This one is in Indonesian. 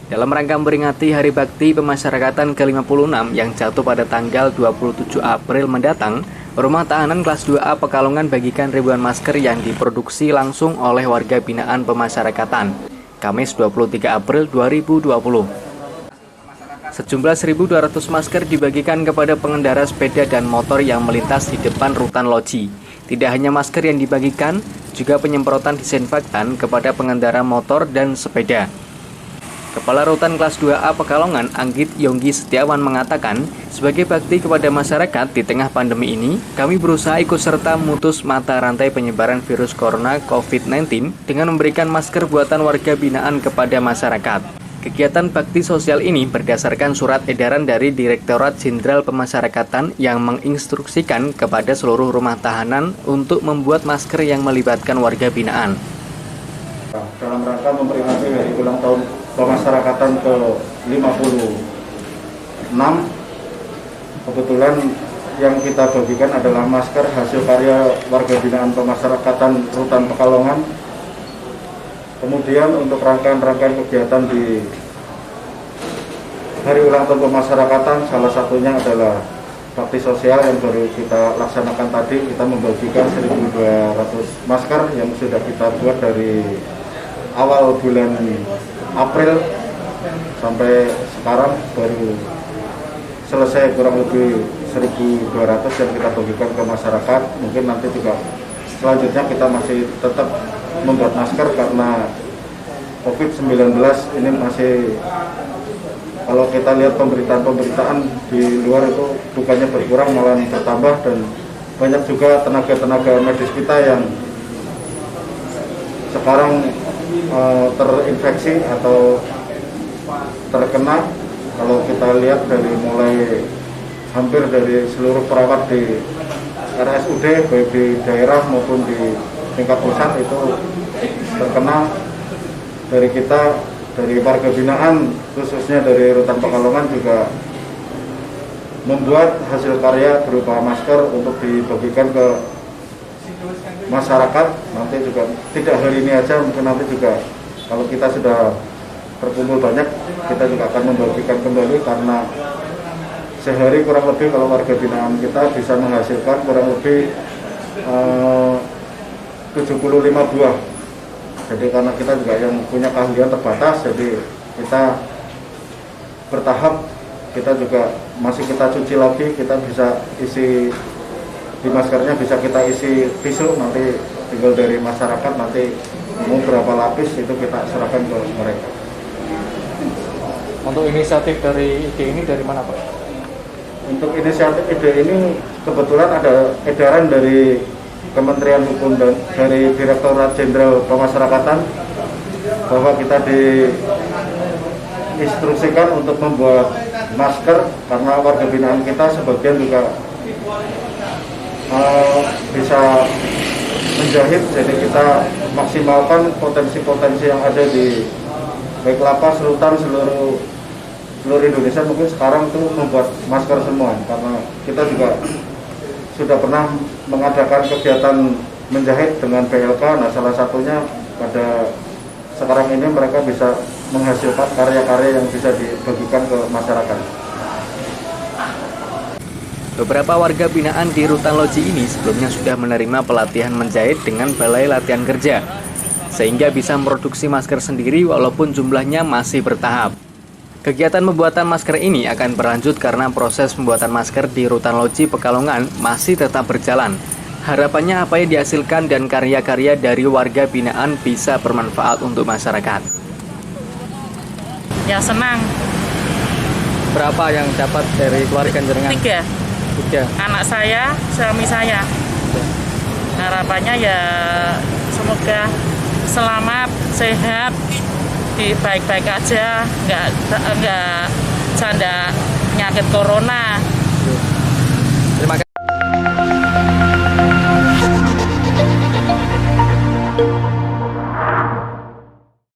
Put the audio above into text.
Dalam rangka memperingati Hari Bakti Pemasyarakatan ke-56 yang jatuh pada tanggal 27 April mendatang, Rumah Tahanan Kelas 2A Pekalongan bagikan ribuan masker yang diproduksi langsung oleh warga binaan pemasyarakatan, Kamis 23 April 2020. Sejumlah 1.200 masker dibagikan kepada pengendara sepeda dan motor yang melintas di depan rutan loji. Tidak hanya masker yang dibagikan, juga penyemprotan disinfektan kepada pengendara motor dan sepeda. Kepala Rutan Kelas 2A Pekalongan, Anggit Yonggi Setiawan mengatakan, sebagai bakti kepada masyarakat di tengah pandemi ini, kami berusaha ikut serta memutus mata rantai penyebaran virus corona COVID-19 dengan memberikan masker buatan warga binaan kepada masyarakat. Kegiatan bakti sosial ini berdasarkan surat edaran dari Direktorat Jenderal Pemasyarakatan yang menginstruksikan kepada seluruh rumah tahanan untuk membuat masker yang melibatkan warga binaan. Dalam rangka memperingati hari ulang tahun pemasyarakatan ke-56, kebetulan yang kita bagikan adalah masker hasil karya warga binaan pemasyarakatan Rutan Pekalongan. Kemudian untuk rangkaian kegiatan di hari ulang tahun pemasyarakatan, salah satunya adalah bakti sosial yang baru kita laksanakan tadi. Kita membagikan 1.200 masker yang sudah kita buat dari awal bulan April sampai sekarang, baru selesai kurang lebih 1.200 yang kita bagikan ke masyarakat. Mungkin nanti juga selanjutnya kita masih tetap membuat masker karena COVID-19 ini masih, kalau kita lihat pemberitaan di luar itu bukannya berkurang malah bertambah, dan banyak juga tenaga medis kita yang sekarang terinfeksi atau terkena. Kalau kita lihat dari mulai hampir dari seluruh perawat di RSUD baik di daerah maupun di tingkat pusat itu terkena. Dari kita, dari warga binaan khususnya dari Rutan Pekalongan juga membuat hasil karya berupa masker untuk dibagikan ke masyarakat. Nanti juga tidak hari ini aja, mungkin nanti juga kalau kita sudah berkumpul banyak, kita juga akan membagikan kembali, karena sehari kurang lebih kalau warga binaan kita bisa menghasilkan kurang lebih 75 buah. Jadi karena kita juga yang punya keahlian terbatas, jadi kita bertahap, kita juga masih kita cuci lagi, kita bisa isi di maskernya, bisa kita isi tisu, nanti tinggal dari masyarakat nanti mau berapa lapis itu kita serahkan ke mereka. Untuk inisiatif dari ide ini dari mana, Pak? Untuk inisiatif ide ini kebetulan ada edaran dari Kementerian Hukum dan dari Direktorat Jenderal Pemasyarakatan bahwa kita diinstruksikan untuk membuat masker karena warga binaan kita sebagian juga bisa menjahit, jadi kita maksimalkan potensi-potensi yang ada di baik lapas, rutan, seluruh Indonesia. Mungkin sekarang itu membuat masker semua, karena kita juga sudah pernah mengadakan kegiatan menjahit dengan PLK. Nah, salah satunya pada sekarang ini mereka bisa menghasilkan karya-karya yang bisa dibagikan ke masyarakat. Beberapa warga binaan di Rutan Loji ini sebelumnya sudah menerima pelatihan menjahit dengan Balai Latihan Kerja, sehingga bisa memproduksi masker sendiri walaupun jumlahnya masih bertahap. Kegiatan pembuatan masker ini akan berlanjut karena proses pembuatan masker di Rutan Loji Pekalongan masih tetap berjalan. Harapannya apa yang dihasilkan dan karya-karya dari warga binaan bisa bermanfaat untuk masyarakat. Ya, senang. Berapa yang dapat dari keluarga jenengan? 3. Anak saya, suami saya. Harapannya ya semoga selamat, sehat, baik-baik aja, nggak canda penyakit corona. Terima kasih.